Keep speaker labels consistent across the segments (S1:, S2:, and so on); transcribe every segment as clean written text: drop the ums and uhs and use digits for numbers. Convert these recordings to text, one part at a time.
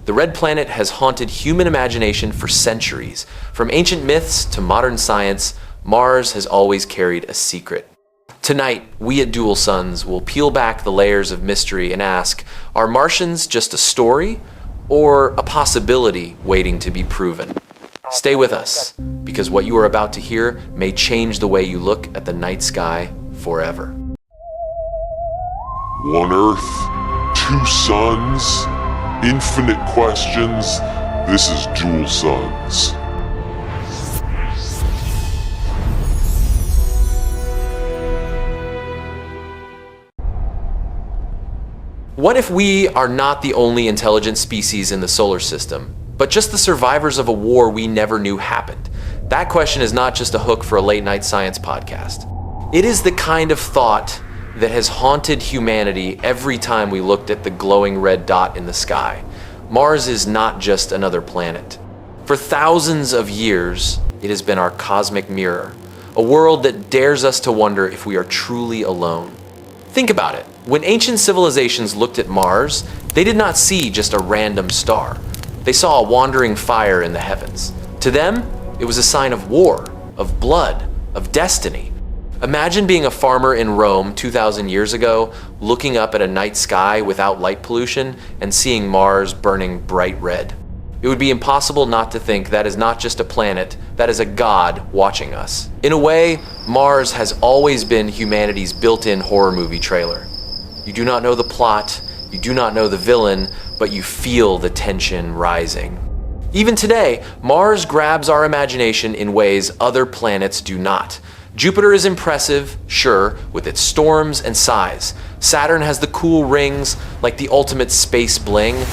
S1: The red planet has haunted human imagination for centuries. From ancient myths to modern science, Mars has always carried a secret. Tonight, we at Dual Suns will peel back the layers of mystery and ask, are Martians just a story or a possibility waiting to be proven? Stay with us, because what you are about to hear may change the way you look at the night sky forever.
S2: One Earth, two suns, infinite questions. This is Dual Suns.
S1: What if we are not the only intelligent species in the solar system, but just the survivors of a war we never knew happened? That question is not just a hook for a late night science podcast. It is the kind of thought that has haunted humanity every time we looked at the glowing red dot in the sky. Mars is not just another planet. For thousands of years, it has been our cosmic mirror, a world that dares us to wonder if we are truly alone. Think about it. When ancient civilizations looked at Mars, they did not see just a random star. They saw a wandering fire in the heavens. To them, it was a sign of war, of blood, of destiny. Imagine being a farmer in Rome 2,000 years ago, looking up at a night sky without light pollution and seeing Mars burning bright red. It would be impossible not to think that is not just a planet, that is a god watching us. In a way, Mars has always been humanity's built-in horror movie trailer. You do not know the plot, you do not know the villain, but you feel the tension rising. Even today, Mars grabs our imagination in ways other planets do not. Jupiter is impressive, sure, with its storms and size. Saturn has the cool rings, like the ultimate space bling,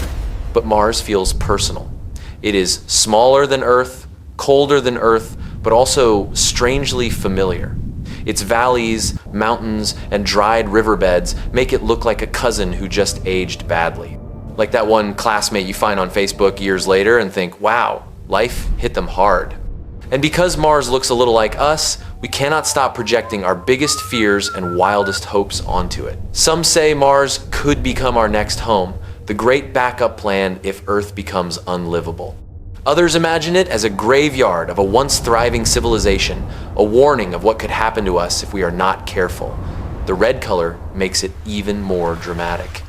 S1: but Mars feels personal. It is smaller than Earth, colder than Earth, but also strangely familiar. Its valleys, mountains, and dried riverbeds make it look like a cousin who just aged badly. Like that one classmate you find on Facebook years later and think, wow, life hit them hard. And because Mars looks a little like us, we cannot stop projecting our biggest fears and wildest hopes onto it. Some say Mars could become our next home, the great backup plan if Earth becomes unlivable. Others imagine it as a graveyard of a once thriving civilization, a warning of what could happen to us if we are not careful. The red color makes it even more dramatic.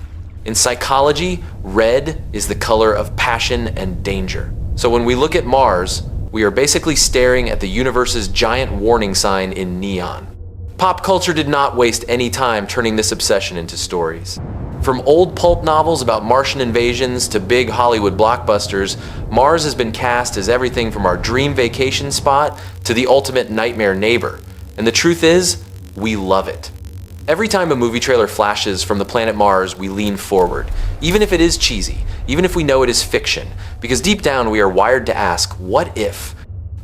S1: In psychology, red is the color of passion and danger. So when we look at Mars, we are basically staring at the universe's giant warning sign in neon. Pop culture did not waste any time turning this obsession into stories. From old pulp novels about Martian invasions to big Hollywood blockbusters, Mars has been cast as everything from our dream vacation spot to the ultimate nightmare neighbor. And the truth is, we love it. Every time a movie trailer flashes from the planet Mars, we lean forward, even if it is cheesy, even if we know it is fiction, because deep down we are wired to ask, what if?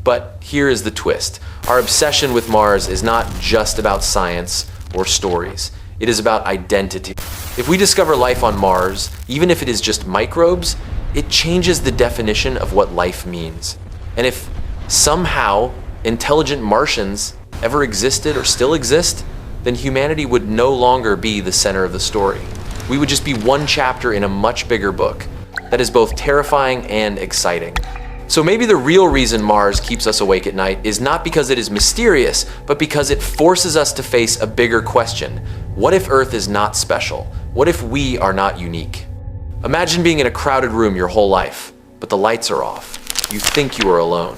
S1: But here is the twist. Our obsession with Mars is not just about science or stories. It is about identity. If we discover life on Mars, even if it is just microbes, it changes the definition of what life means. And if somehow intelligent Martians ever existed or still exist, then humanity would no longer be the center of the story. We would just be one chapter in a much bigger book that is both terrifying and exciting. So maybe the real reason Mars keeps us awake at night is not because it is mysterious, but because it forces us to face a bigger question. What if Earth is not special? What if we are not unique? Imagine being in a crowded room your whole life, but the lights are off. You think you are alone.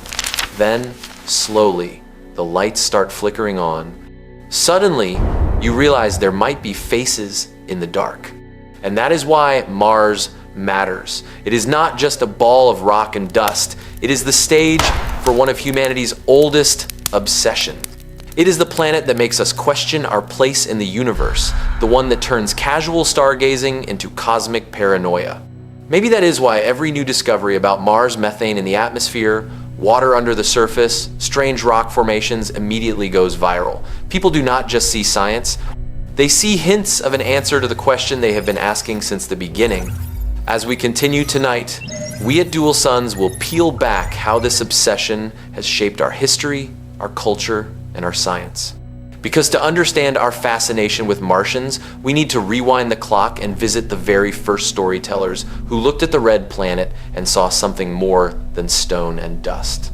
S1: Then, slowly, the lights start flickering on. Suddenly, you realize there might be faces in the dark. And that is why Mars matters. It is not just a ball of rock and dust. It is the stage for one of humanity's oldest obsessions. It is the planet that makes us question our place in the universe, the one that turns casual stargazing into cosmic paranoia. Maybe that is why every new discovery about Mars methane in the atmosphere, water under the surface, strange rock formations immediately goes viral. People do not just see science, they see hints of an answer to the question they have been asking since the beginning. As we continue tonight, we at Dual Suns will peel back how this obsession has shaped our history, our culture, and our science. Because to understand our fascination with Martians, we need to rewind the clock and visit the very first storytellers who looked at the red planet and saw something more than stone and dust.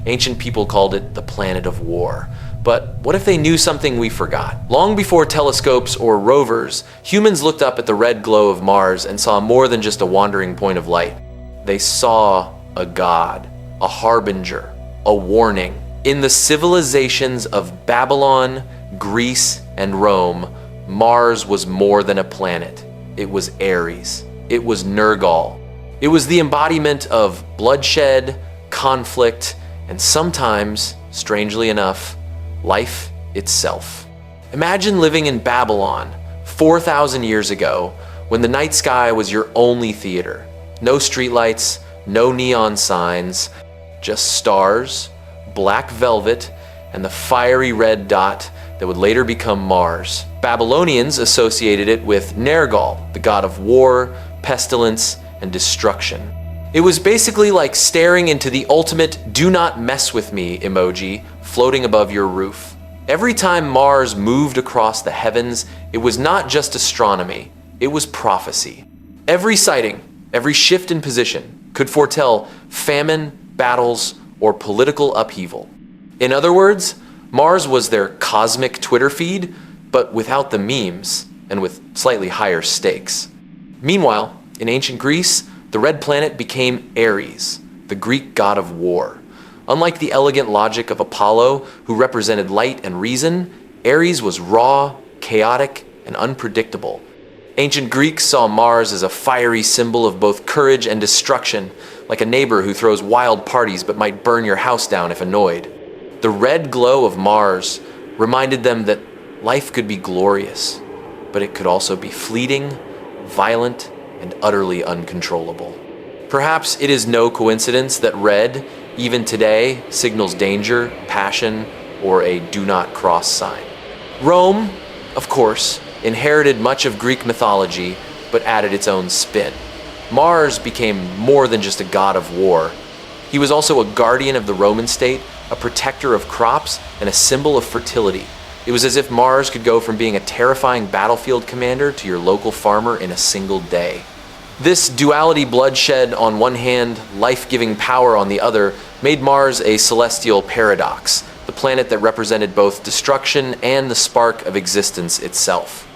S1: Ancient people called it the planet of war. But what if they knew something we forgot? Long before telescopes or rovers, humans looked up at the red glow of Mars and saw more than just a wandering point of light. They saw a god, a harbinger, a warning. In the civilizations of Babylon, Greece, and Rome, Mars was more than a planet. It was Ares. It was Nergal. It was the embodiment of bloodshed, conflict, and sometimes, strangely enough, life itself. Imagine living in Babylon 4,000 years ago when the night sky was your only theater. No streetlights, no neon signs, just stars, black velvet, and the fiery red dot that would later become Mars. Babylonians associated it with Nergal, the god of war, pestilence, and destruction. It was basically like staring into the ultimate "do not mess with me" emoji floating above your roof. Every time Mars moved across the heavens, it was not just astronomy, it was prophecy. Every sighting, every shift in position could foretell famine, battles, or political upheaval. In other words, Mars was their cosmic Twitter feed, but without the memes and with slightly higher stakes. Meanwhile, in ancient Greece, the red planet became Ares, the Greek god of war. Unlike the elegant logic of Apollo, who represented light and reason, Ares was raw, chaotic, and unpredictable. Ancient Greeks saw Mars as a fiery symbol of both courage and destruction, like a neighbor who throws wild parties but might burn your house down if annoyed. The red glow of Mars reminded them that life could be glorious, but it could also be fleeting, violent, and utterly uncontrollable. Perhaps it is no coincidence that red, even today, signals danger, passion, or a do not cross sign. Rome, of course, inherited much of Greek mythology, but added its own spin. Mars became more than just a god of war. He was also a guardian of the Roman state, a protector of crops, and a symbol of fertility. It was as if Mars could go from being a terrifying battlefield commander to your local farmer in a single day. This duality, bloodshed on one hand, life-giving power on the other, made Mars a celestial paradox, the planet that represented both destruction and the spark of existence itself.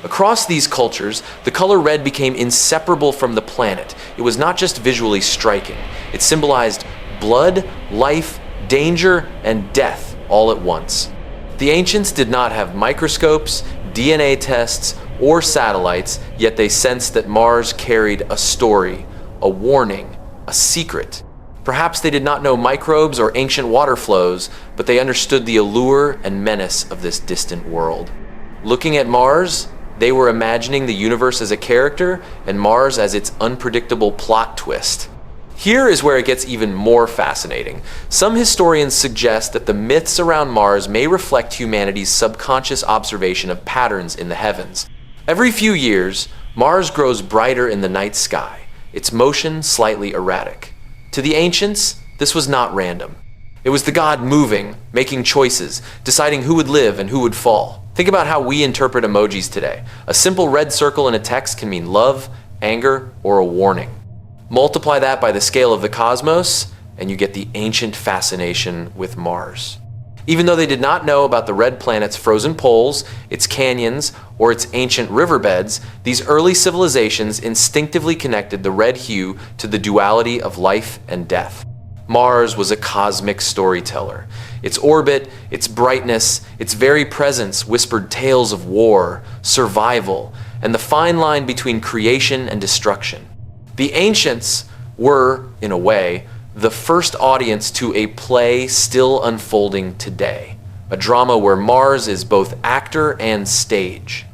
S1: Across these cultures, the color red became inseparable from the planet. It was not just visually striking. It symbolized blood, life, danger, and death all at once. The ancients did not have microscopes, DNA tests, or satellites, yet they sensed that Mars carried a story, a warning, a secret. Perhaps they did not know microbes or ancient water flows, but they understood the allure and menace of this distant world. Looking at Mars, they were imagining the universe as a character and Mars as its unpredictable plot twist. Here is where it gets even more fascinating. Some historians suggest that the myths around Mars may reflect humanity's subconscious observation of patterns in the heavens. Every few years, Mars grows brighter in the night sky, its motion slightly erratic. To the ancients, this was not random. It was the god moving, making choices, deciding who would live and who would fall. Think about how we interpret emojis today. A simple red circle in a text can mean love, anger, or a warning. Multiply that by the scale of the cosmos, and you get the ancient fascination with Mars. Even though they did not know about the red planet's frozen poles, its canyons, or its ancient riverbeds, these early civilizations instinctively connected the red hue to the duality of life and death. Mars was a cosmic storyteller. Its orbit, its brightness, its very presence whispered tales of war, survival, and the fine line between creation and destruction. The ancients were, in a way, the first audience to a play still unfolding today, a drama where Mars is both actor and stage.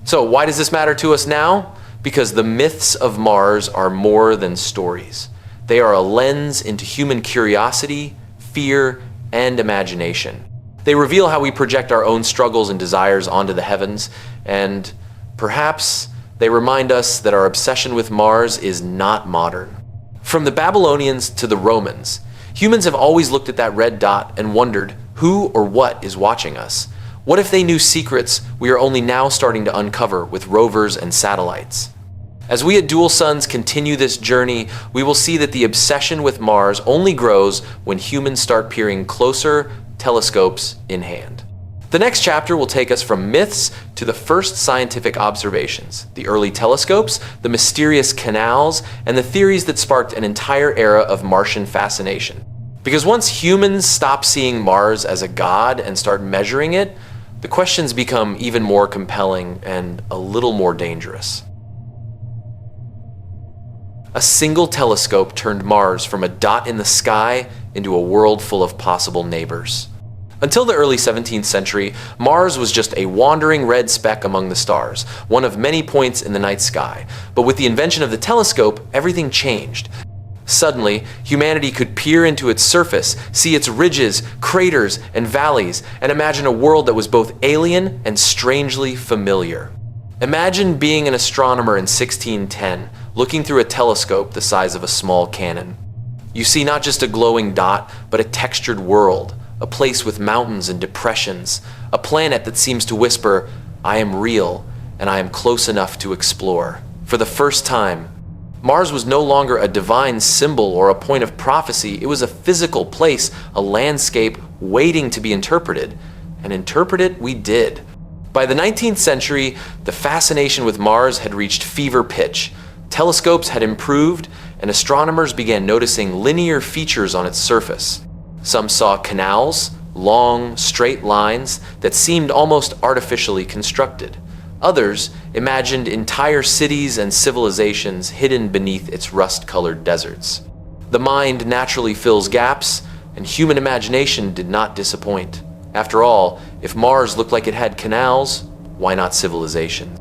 S1: So why does this matter to us now? Because the myths of Mars are more than stories. They are a lens into human curiosity, fear, and imagination. They reveal how we project our own struggles and desires onto the heavens, and perhaps they remind us that our obsession with Mars is not modern. From the Babylonians to the Romans, Humans have always looked at that red dot and wondered who or what is watching us. What if they knew secrets we are only now starting to uncover with rovers and satellites? As we at Dual Suns continue this journey, we will see that the obsession with Mars only grows when humans start peering closer, telescopes in hand. The next chapter will take us from myths to the first scientific observations, the early telescopes, the mysterious canals, and the theories that sparked an entire era of Martian fascination. Because once humans stop seeing Mars as a god and start measuring it, the questions become even more compelling and a little more dangerous. A single telescope turned Mars from a dot in the sky into a world full of possible neighbors. Until the early 17th century, Mars was just a wandering red speck among the stars, one of many points in the night sky. But with the invention of the telescope, everything changed. Suddenly, humanity could peer into its surface, see its ridges, craters, and valleys, and imagine a world that was both alien and strangely familiar. Imagine being an astronomer in 1610, looking through a telescope the size of a small cannon. You see not just a glowing dot, but a textured world, a place with mountains and depressions, a planet that seems to whisper, "I am real, and I am close enough to explore." For the first time, Mars was no longer a divine symbol or a point of prophecy. It was a physical place, a landscape waiting to be interpreted. And interpret it we did. By the 19th century, the fascination with Mars had reached fever pitch. Telescopes had improved, and astronomers began noticing linear features on its surface. Some saw canals, long, straight lines that seemed almost artificially constructed. Others imagined entire cities and civilizations hidden beneath its rust-colored deserts. The mind naturally fills gaps, and human imagination did not disappoint. After all, if Mars looked like it had canals, why not civilization?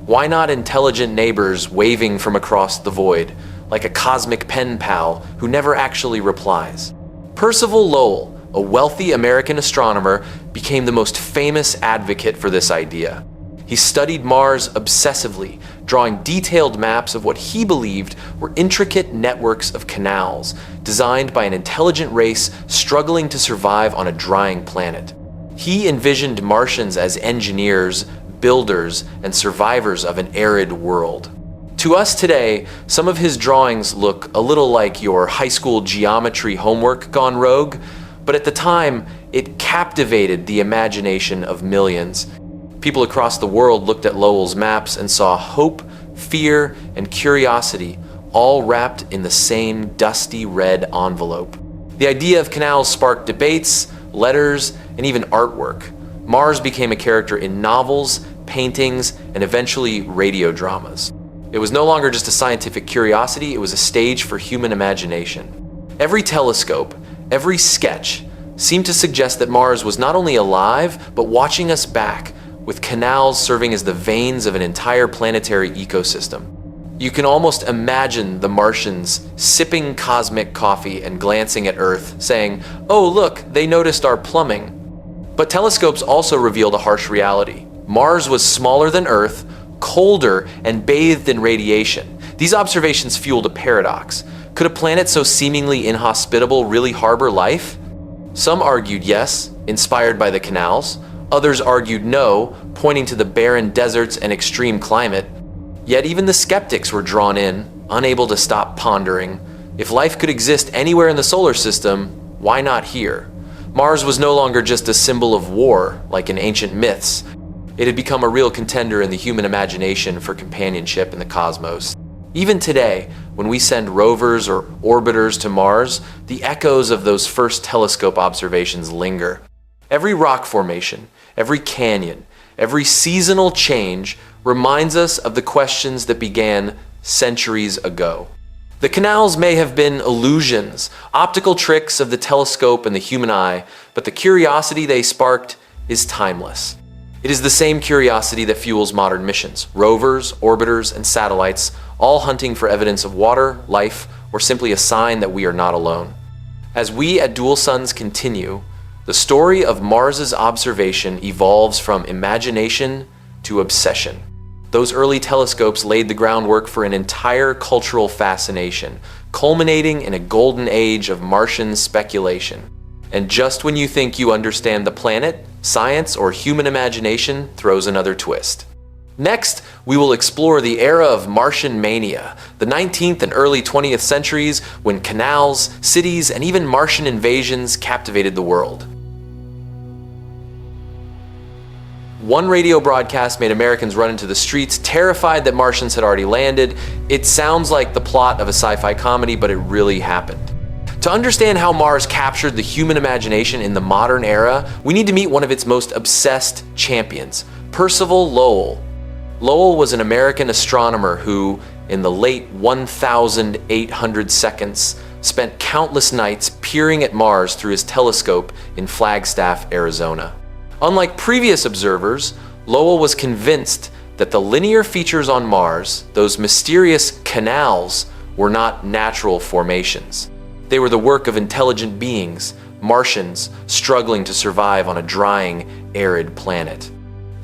S1: Why not intelligent neighbors waving from across the void, like a cosmic pen pal who never actually replies? Percival Lowell, a wealthy American astronomer, became the most famous advocate for this idea. He studied Mars obsessively, drawing detailed maps of what he believed were intricate networks of canals, designed by an intelligent race struggling to survive on a drying planet. He envisioned Martians as engineers, builders, and survivors of an arid world. To us today, some of his drawings look a little like your high school geometry homework gone rogue, but at the time, it captivated the imagination of millions. People across the world looked at Lowell's maps and saw hope, fear, and curiosity, all wrapped in the same dusty red envelope. The idea of canals sparked debates, letters, and even artwork. Mars became a character in novels, paintings, and eventually radio dramas. It was no longer just a scientific curiosity, it was a stage for human imagination. Every telescope, every sketch, seemed to suggest that Mars was not only alive, but watching us back, with canals serving as the veins of an entire planetary ecosystem. You can almost imagine the Martians sipping cosmic coffee and glancing at Earth, saying, "Oh look, they noticed our plumbing." But telescopes also revealed a harsh reality. Mars was smaller than Earth, colder, and bathed in radiation. These observations fueled a paradox. Could a planet so seemingly inhospitable really harbor life? Some argued yes, inspired by the canals. Others argued no, pointing to the barren deserts and extreme climate. Yet even the skeptics were drawn in, unable to stop pondering. If life could exist anywhere in the solar system, why not here? Mars was no longer just a symbol of war, like in ancient myths. It had become a real contender in the human imagination for companionship in the cosmos. Even today, when we send rovers or orbiters to Mars, the echoes of those first telescope observations linger. Every rock formation, every canyon, every seasonal change reminds us of the questions that began centuries ago. The canals may have been illusions, optical tricks of the telescope and the human eye, but the curiosity they sparked is timeless. It is the same curiosity that fuels modern missions, rovers, orbiters, and satellites, all hunting for evidence of water, life, or simply a sign that we are not alone. As we at Dual Suns continue, the story of Mars's observation evolves from imagination to obsession. Those early telescopes laid the groundwork for an entire cultural fascination, culminating in a golden age of Martian speculation. And just when you think you understand the planet, science or human imagination throws another twist. Next, we will explore the era of Martian mania, the 19th and early 20th centuries when canals, cities, and even Martian invasions captivated the world. One radio broadcast made Americans run into the streets, terrified that Martians had already landed. It sounds like the plot of a sci-fi comedy, but it really happened. To understand how Mars captured the human imagination in the modern era, we need to meet one of its most obsessed champions, Percival Lowell. Lowell was an American astronomer who, in the late 1800 seconds, spent countless nights peering at Mars through his telescope in Flagstaff, Arizona. Unlike previous observers, Lowell was convinced that the linear features on Mars, those mysterious canals, were not natural formations. They were the work of intelligent beings, Martians struggling to survive on a drying, arid planet.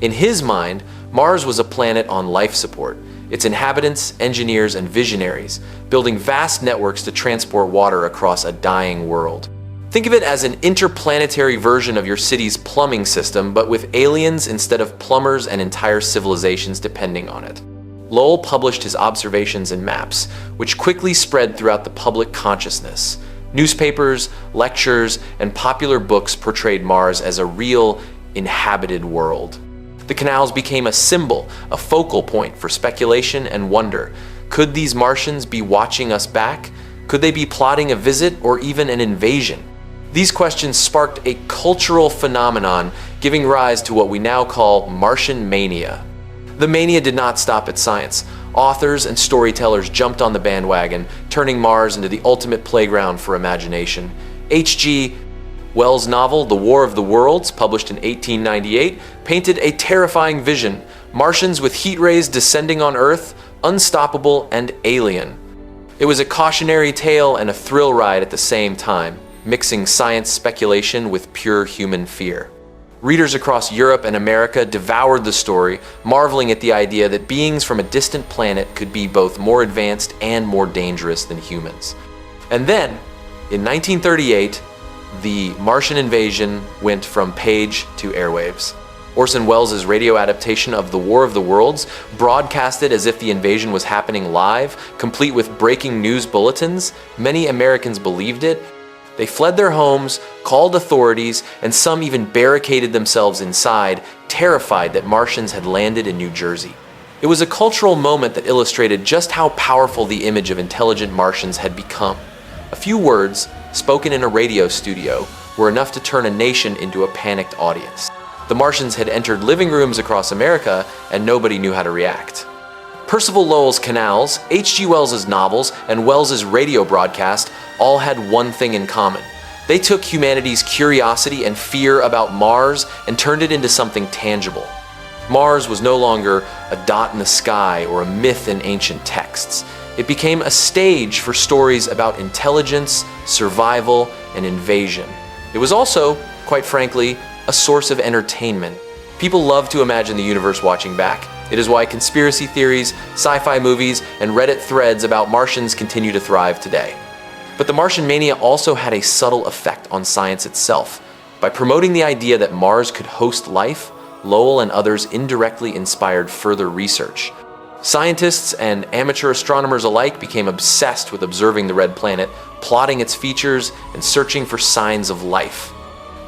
S1: In his mind, Mars was a planet on life support, its inhabitants, engineers, and visionaries, building vast networks to transport water across a dying world. Think of it as an interplanetary version of your city's plumbing system, but with aliens instead of plumbers and entire civilizations depending on it. Lowell published his observations and maps, which quickly spread throughout the public consciousness. Newspapers, lectures, and popular books portrayed Mars as a real, inhabited world. The canals became a symbol, a focal point for speculation and wonder. Could these Martians be watching us back? Could they be plotting a visit or even an invasion? These questions sparked a cultural phenomenon, giving rise to what we now call Martian mania. The mania did not stop at science. Authors and storytellers jumped on the bandwagon, turning Mars into the ultimate playground for imagination. H.G. Wells' novel, The War of the Worlds, published in 1898, painted a terrifying vision: Martians with heat rays descending on Earth, unstoppable and alien. It was a cautionary tale and a thrill ride at the same time, mixing science speculation with pure human fear. Readers across Europe and America devoured the story, marveling at the idea that beings from a distant planet could be both more advanced and more dangerous than humans. And then, in 1938, the Martian invasion went from page to airwaves. Orson Welles' radio adaptation of The War of the Worlds broadcasted as if the invasion was happening live, complete with breaking news bulletins. Many Americans believed it. They fled their homes, called authorities, and some even barricaded themselves inside, terrified that Martians had landed in New Jersey. It was a cultural moment that illustrated just how powerful the image of intelligent Martians had become. A few words, spoken in a radio studio, were enough to turn a nation into a panicked audience. The Martians had entered living rooms across America, and nobody knew how to react. Percival Lowell's Canals, H.G. Wells' novels, and Wells' radio broadcast all had one thing in common. They took humanity's curiosity and fear about Mars and turned it into something tangible. Mars was no longer a dot in the sky or a myth in ancient texts. It became a stage for stories about intelligence, survival, and invasion. It was also, quite frankly, a source of entertainment. People love to imagine the universe watching back. It is why conspiracy theories, sci-fi movies, and Reddit threads about Martians continue to thrive today. But the Martian mania also had a subtle effect on science itself. By promoting the idea that Mars could host life, Lowell and others indirectly inspired further research. Scientists and amateur astronomers alike became obsessed with observing the red planet, plotting its features, and searching for signs of life.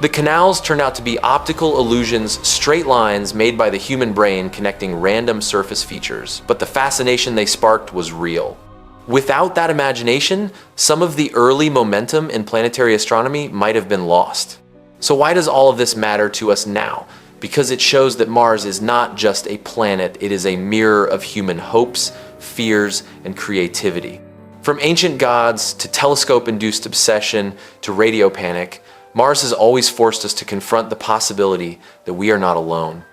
S1: The canals turned out to be optical illusions, straight lines made by the human brain connecting random surface features, but the fascination they sparked was real. Without that imagination, some of the early momentum in planetary astronomy might have been lost. So why does all of this matter to us now? Because it shows that Mars is not just a planet, it is a mirror of human hopes, fears, and creativity. From ancient gods to telescope-induced obsession to radio panic, Mars has always forced us to confront the possibility that we are not alone.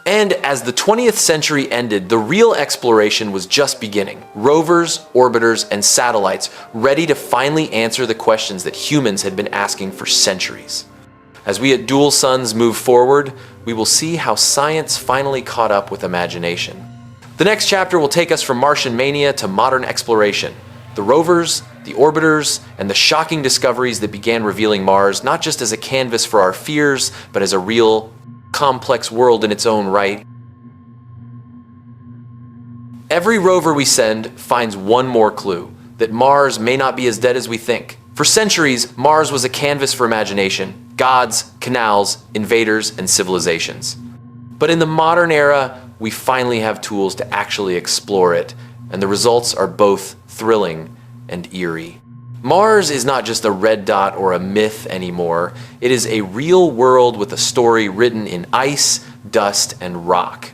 S1: And as the 20th century ended, the real exploration was just beginning. Rovers, orbiters, and satellites ready to finally answer the questions that humans had been asking for centuries. As we at Dual Suns move forward, we will see how science finally caught up with imagination. The next chapter will take us from Martian mania to modern exploration. The rovers, the orbiters, and the shocking discoveries that began revealing Mars not just as a canvas for our fears, but as a real, complex world in its own right. Every rover we send finds one more clue, that Mars may not be as dead as we think. For centuries, Mars was a canvas for imagination, gods, canals, invaders, and civilizations. But in the modern era, we finally have tools to actually explore it, and the results are both thrilling and eerie. Mars is not just a red dot or a myth anymore. It is a real world with a story written in ice, dust, and rock.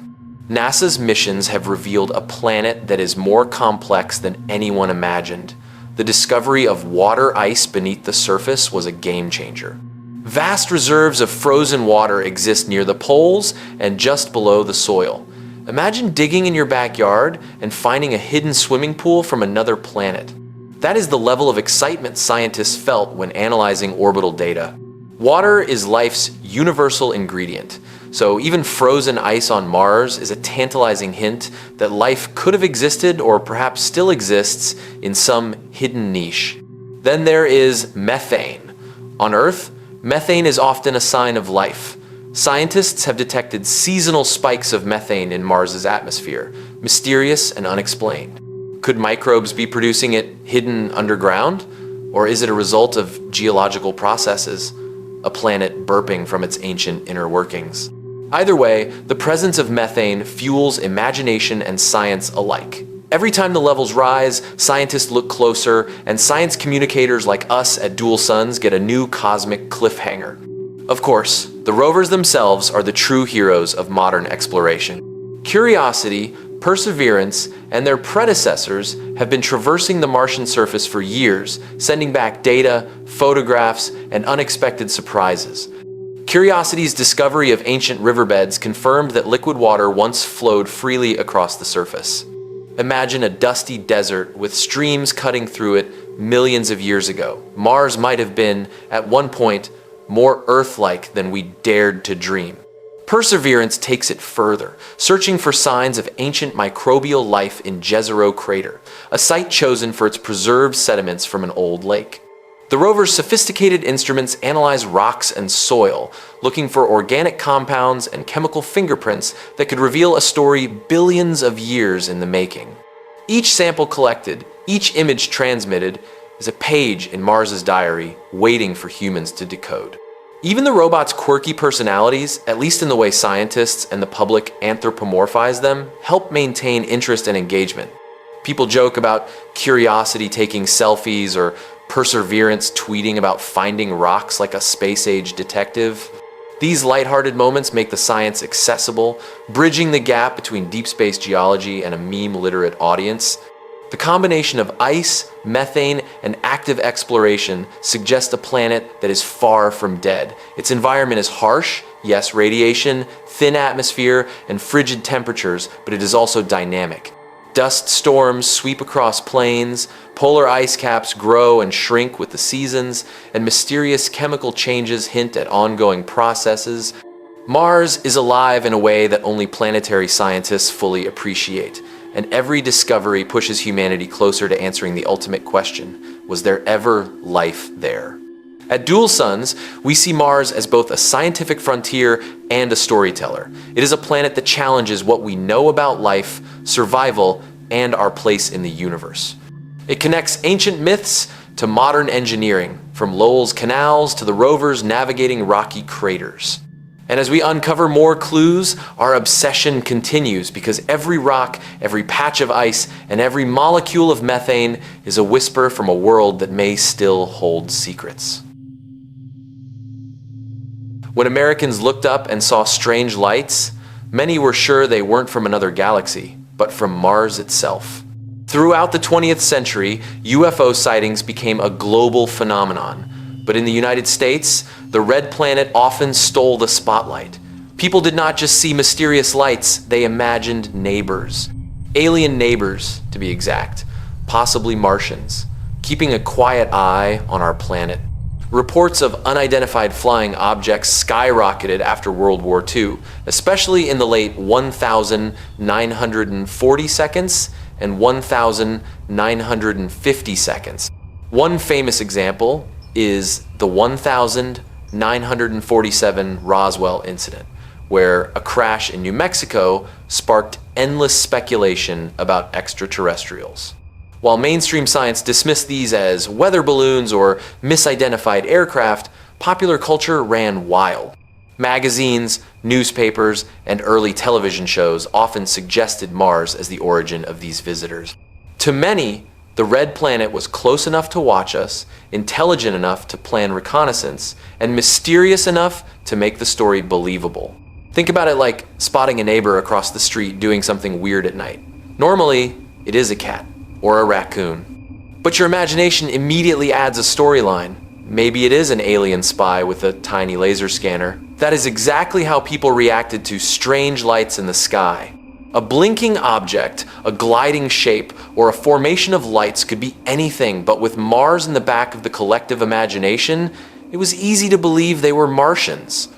S1: NASA's missions have revealed a planet that is more complex than anyone imagined. The discovery of water ice beneath the surface was a game changer. Vast reserves of frozen water exist near the poles and just below the soil. Imagine digging in your backyard and finding a hidden swimming pool from another planet. That is the level of excitement scientists felt when analyzing orbital data. Water is life's universal ingredient, so even frozen ice on Mars is a tantalizing hint that life could have existed or perhaps still exists in some hidden niche. Then there is methane. On Earth, methane is often a sign of life. Scientists have detected seasonal spikes of methane in Mars's atmosphere, mysterious and unexplained. Could microbes be producing it hidden underground? Or is it a result of geological processes, a planet burping from its ancient inner workings? Either way, the presence of methane fuels imagination and science alike. Every time the levels rise, scientists look closer, and science communicators like us at Dual Suns get a new cosmic cliffhanger. Of course, the rovers themselves are the true heroes of modern exploration. Curiosity, Perseverance, and their predecessors have been traversing the Martian surface for years, sending back data, photographs, and unexpected surprises. Curiosity's discovery of ancient riverbeds confirmed that liquid water once flowed freely across the surface. Imagine a dusty desert with streams cutting through it millions of years ago. Mars might have been, at one point, more Earth-like than we dared to dream. Perseverance takes it further, searching for signs of ancient microbial life in Jezero Crater, a site chosen for its preserved sediments from an old lake. The rover's sophisticated instruments analyze rocks and soil, looking for organic compounds and chemical fingerprints that could reveal a story billions of years in the making. Each sample collected, each image transmitted, is a page in Mars's diary waiting for humans to decode. Even the robot's quirky personalities, at least in the way scientists and the public anthropomorphize them, help maintain interest and engagement. People joke about Curiosity taking selfies or Perseverance tweeting about finding rocks like a space-age detective. These lighthearted moments make the science accessible, bridging the gap between deep space geology and a meme-literate audience. The combination of ice, methane, and active exploration suggests a planet that is far from dead. Its environment is harsh, yes, radiation, thin atmosphere, and frigid temperatures, but it is also dynamic. Dust storms sweep across plains, polar ice caps grow and shrink with the seasons, and mysterious chemical changes hint at ongoing processes. Mars is alive in a way that only planetary scientists fully appreciate, and every discovery pushes humanity closer to answering the ultimate question: was there ever life there? At Dual Suns, we see Mars as both a scientific frontier and a storyteller. It is a planet that challenges what we know about life, survival, and our place in the universe. It connects ancient myths to modern engineering, from Lowell's canals to the rovers navigating rocky craters. And as we uncover more clues, our obsession continues, because every rock, every patch of ice, and every molecule of methane is a whisper from a world that may still hold secrets. When Americans looked up and saw strange lights, many were sure they weren't from another galaxy, but from Mars itself. Throughout the 20th century, UFO sightings became a global phenomenon. But in the United States, the red planet often stole the spotlight. People did not just see mysterious lights, they imagined neighbors. Alien neighbors, to be exact, possibly Martians, keeping a quiet eye on our planet. Reports of unidentified flying objects skyrocketed after World War II, especially in the late 1,940 seconds and 1,950 seconds. One famous example is the 1,947 Roswell incident, where a crash in New Mexico sparked endless speculation about extraterrestrials. While mainstream science dismissed these as weather balloons or misidentified aircraft, popular culture ran wild. Magazines, newspapers, and early television shows often suggested Mars as the origin of these visitors. To many, the red planet was close enough to watch us, intelligent enough to plan reconnaissance, and mysterious enough to make the story believable. Think about it like spotting a neighbor across the street doing something weird at night. Normally, it is a cat or a raccoon. But your imagination immediately adds a storyline. Maybe it is an alien spy with a tiny laser scanner. That is exactly how people reacted to strange lights in the sky. A blinking object, a gliding shape, or a formation of lights could be anything, but with Mars in the back of the collective imagination, it was easy to believe they were Martians.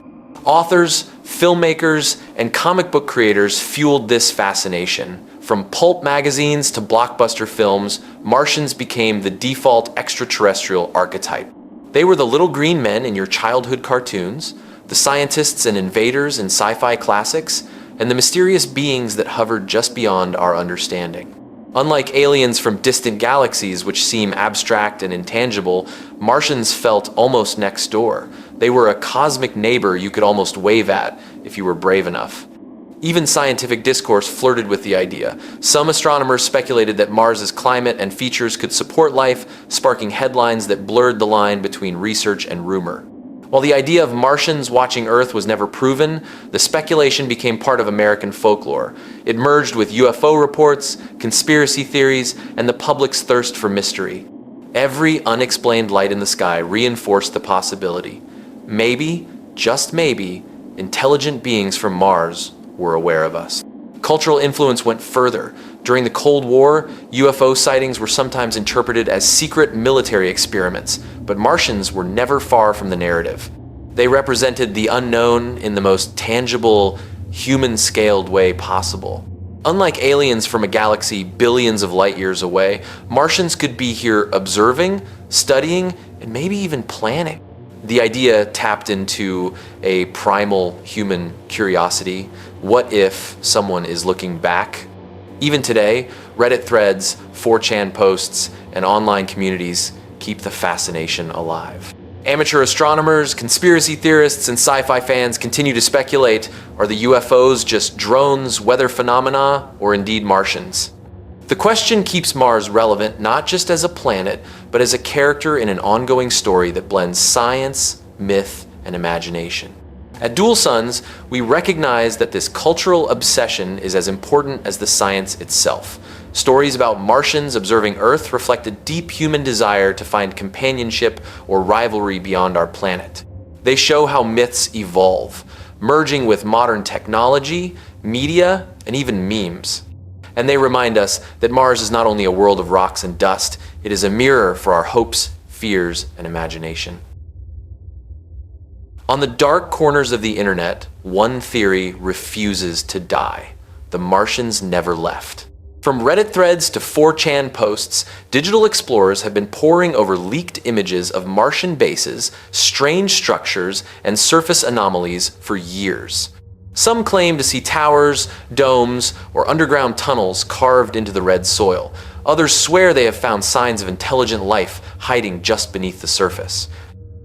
S1: Authors, filmmakers, and comic book creators fueled this fascination. From pulp magazines to blockbuster films, Martians became the default extraterrestrial archetype. They were the little green men in your childhood cartoons, the scientists and invaders in sci-fi classics, and the mysterious beings that hovered just beyond our understanding. Unlike aliens from distant galaxies which seem abstract and intangible, Martians felt almost next door. They were a cosmic neighbor you could almost wave at if you were brave enough. Even scientific discourse flirted with the idea. Some astronomers speculated that Mars's climate and features could support life, sparking headlines that blurred the line between research and rumor. While the idea of Martians watching Earth was never proven, the speculation became part of American folklore. It merged with UFO reports, conspiracy theories, and the public's thirst for mystery. Every unexplained light in the sky reinforced the possibility. Maybe, just maybe, intelligent beings from Mars were aware of us. Cultural influence went further. During the Cold War, UFO sightings were sometimes interpreted as secret military experiments, but Martians were never far from the narrative. They represented the unknown in the most tangible, human-scaled way possible. Unlike aliens from a galaxy billions of light years away, Martians could be here observing, studying, and maybe even planning. The idea tapped into a primal human curiosity. What if someone is looking back? Even today, Reddit threads, 4chan posts, and online communities keep the fascination alive. Amateur astronomers, conspiracy theorists, and sci-fi fans continue to speculate, are the UFOs just drones, weather phenomena, or indeed Martians? The question keeps Mars relevant not just as a planet, but as a character in an ongoing story that blends science, myth, and imagination. At Dual Suns, we recognize that this cultural obsession is as important as the science itself. Stories about Martians observing Earth reflect a deep human desire to find companionship or rivalry beyond our planet. They show how myths evolve, merging with modern technology, media, and even memes. And they remind us that Mars is not only a world of rocks and dust, it is a mirror for our hopes, fears, and imagination. On the dark corners of the internet, one theory refuses to die. The Martians never left. From Reddit threads to 4chan posts, digital explorers have been poring over leaked images of Martian bases, strange structures, and surface anomalies for years. Some claim to see towers, domes, or underground tunnels carved into the red soil. Others swear they have found signs of intelligent life hiding just beneath the surface.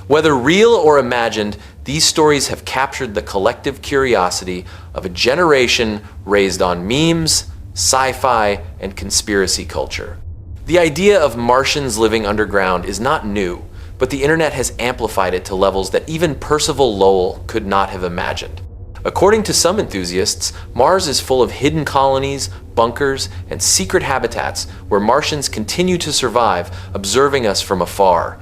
S1: Whether real or imagined, these stories have captured the collective curiosity of a generation raised on memes, sci-fi, and conspiracy culture. The idea of Martians living underground is not new, but the internet has amplified it to levels that even Percival Lowell could not have imagined. According to some enthusiasts, Mars is full of hidden colonies, bunkers, and secret habitats where Martians continue to survive, observing us from afar.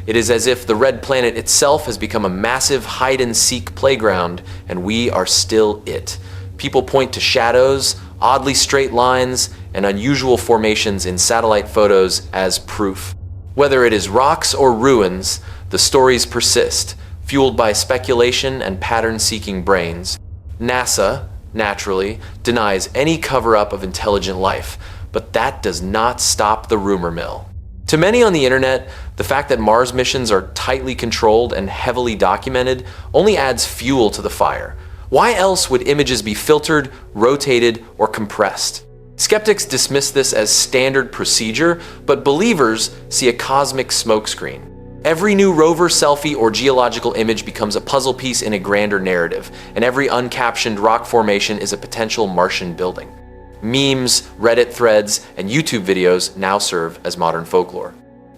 S1: It is as if the red planet itself has become a massive hide-and-seek playground, and we are still it. People point to shadows, oddly straight lines, and unusual formations in satellite photos as proof. Whether it is rocks or ruins, the The stories persist, fueled by speculation and pattern-seeking brains. NASA, naturally, denies any cover-up of intelligent life, but that does not stop the rumor mill. To many on the internet, the fact that Mars missions are tightly controlled and heavily documented only adds fuel to the fire. Why else would images be filtered, rotated, or compressed? Skeptics dismiss this as standard procedure, but believers see a cosmic smokescreen. Every new rover selfie or geological image becomes a puzzle piece in a grander narrative, and every uncaptioned rock formation is a potential Martian building. Memes, Reddit threads, and YouTube videos now serve as modern folklore.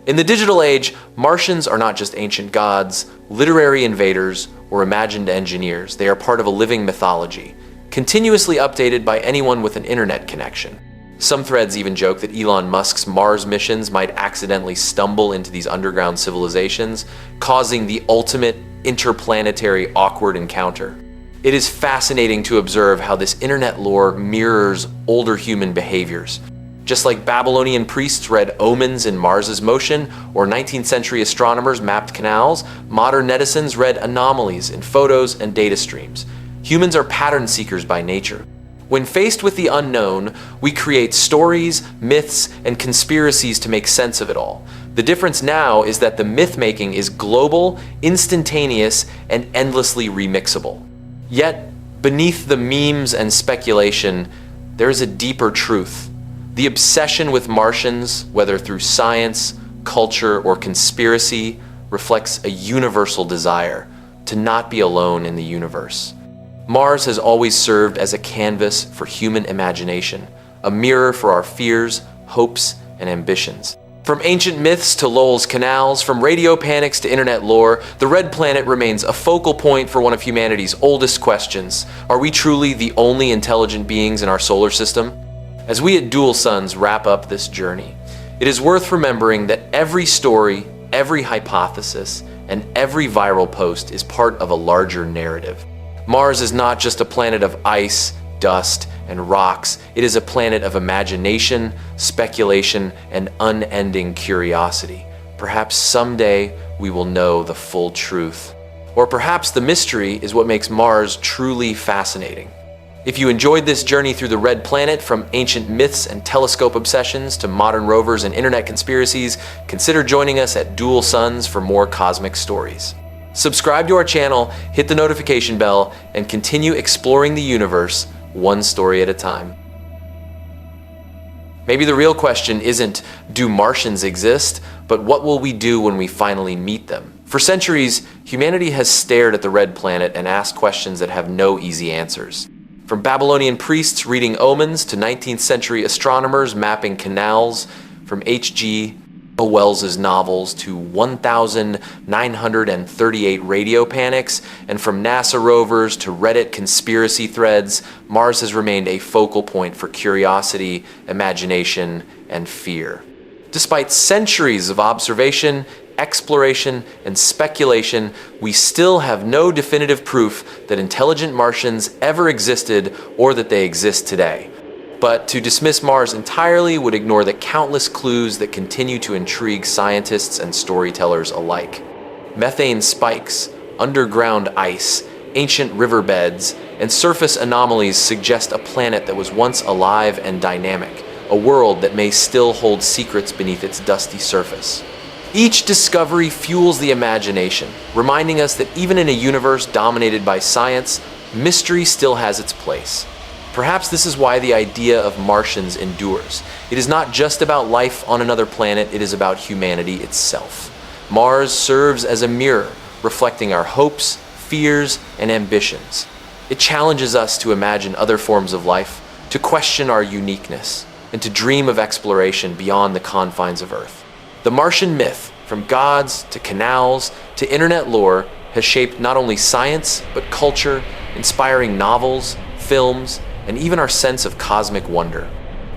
S1: In the digital age, Martians are not just ancient gods, literary invaders, or imagined engineers. They are part of a living mythology, continuously updated by anyone with an internet connection. Some threads even joke that Elon Musk's Mars missions might accidentally stumble into these underground civilizations, causing the ultimate interplanetary awkward encounter. It is fascinating to observe how this internet lore mirrors older human behaviors. Just like Babylonian priests read omens in Mars's motion, or 19th century astronomers mapped canals, modern netizens read anomalies in photos and data streams. Humans are pattern seekers by nature. When faced with the unknown, we create stories, myths, and conspiracies to make sense of it all. The difference now is that the myth-making is global, instantaneous, and endlessly remixable. Yet, beneath the memes and speculation, there is a deeper truth. The obsession with Martians, whether through science, culture, or conspiracy, reflects a universal desire to not be alone in the universe. Mars has always served as a canvas for human imagination, a mirror for our fears, hopes, and ambitions. From ancient myths to Lowell's canals, from radio panics to internet lore, the Red Planet remains a focal point for one of humanity's oldest questions. Are we truly the only intelligent beings in our solar system? As we at Dual Suns wrap up this journey, it is worth remembering that every story, every hypothesis, and every viral post is part of a larger narrative. Mars is not just a planet of ice, dust, and rocks. It is a planet of imagination, speculation, and unending curiosity. Perhaps someday we will know the full truth. Or perhaps the mystery is what makes Mars truly fascinating. If you enjoyed this journey through the Red Planet, from ancient myths and telescope obsessions to modern rovers and internet conspiracies, consider joining us at Dual Suns for more cosmic stories. Subscribe to our channel, hit the notification bell, and continue exploring the universe one story at a time. Maybe the real question isn't, do Martians exist, but what will we do when we finally meet them? For centuries, humanity has stared at the Red Planet and asked questions that have no easy answers. From Babylonian priests reading omens to 19th century astronomers mapping canals, from H.G. Wells's novels to 1,938 radio panics, and from NASA rovers to Reddit conspiracy threads, Mars has remained a focal point for curiosity, imagination, and fear. Despite centuries of observation, exploration, and speculation, we still have no definitive proof that intelligent Martians ever existed or that they exist today. But to dismiss Mars entirely would ignore the countless clues that continue to intrigue scientists and storytellers alike. Methane spikes, underground ice, ancient riverbeds, and surface anomalies suggest a planet that was once alive and dynamic, a world that may still hold secrets beneath its dusty surface. Each discovery fuels the imagination, reminding us that even in a universe dominated by science, mystery still has its place. Perhaps this is why the idea of Martians endures. It is not just about life on another planet, it is about humanity itself. Mars serves as a mirror, reflecting our hopes, fears, and ambitions. It challenges us to imagine other forms of life, to question our uniqueness, and to dream of exploration beyond the confines of Earth. The Martian myth, from gods to canals to internet lore, has shaped not only science, but culture, inspiring novels, films, and even our sense of cosmic wonder.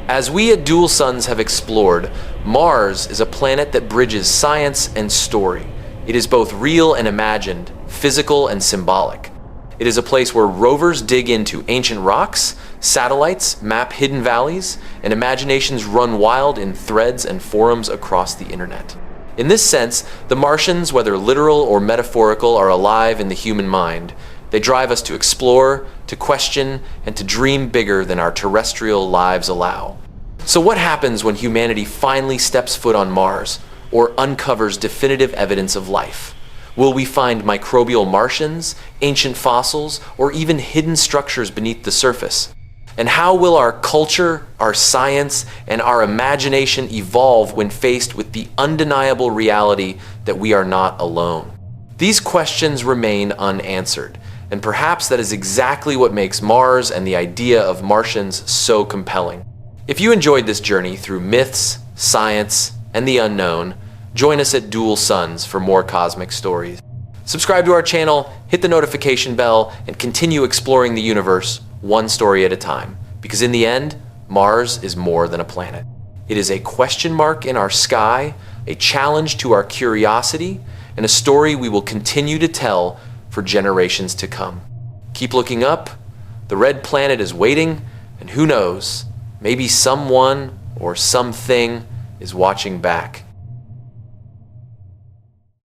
S1: As we at Dual Suns have explored, Mars is a planet that bridges science and story. It is both real and imagined, physical and symbolic. It is a place where rovers dig into ancient rocks, satellites map hidden valleys, and imaginations run wild in threads and forums across the internet. In this sense, the Martians, whether literal or metaphorical, are alive in the human mind. They drive us to explore, to question, and to dream bigger than our terrestrial lives allow. So what happens when humanity finally steps foot on Mars, or uncovers definitive evidence of life? Will we find microbial Martians, ancient fossils, or even hidden structures beneath the surface? And how will our culture, our science, and our imagination evolve when faced with the undeniable reality that we are not alone? These questions remain unanswered, and perhaps that is exactly what makes Mars and the idea of Martians so compelling. If you enjoyed this journey through myths, science, and the unknown, join us at Dual Suns for more cosmic stories. Subscribe to our channel, hit the notification bell, and continue exploring the universe one story at a time. Because in the end, Mars is more than a planet. It is a question mark in our sky, a challenge to our curiosity, and a story we will continue to tell for generations to come. Keep looking up, the red planet is waiting, and who knows, maybe someone or something is watching back.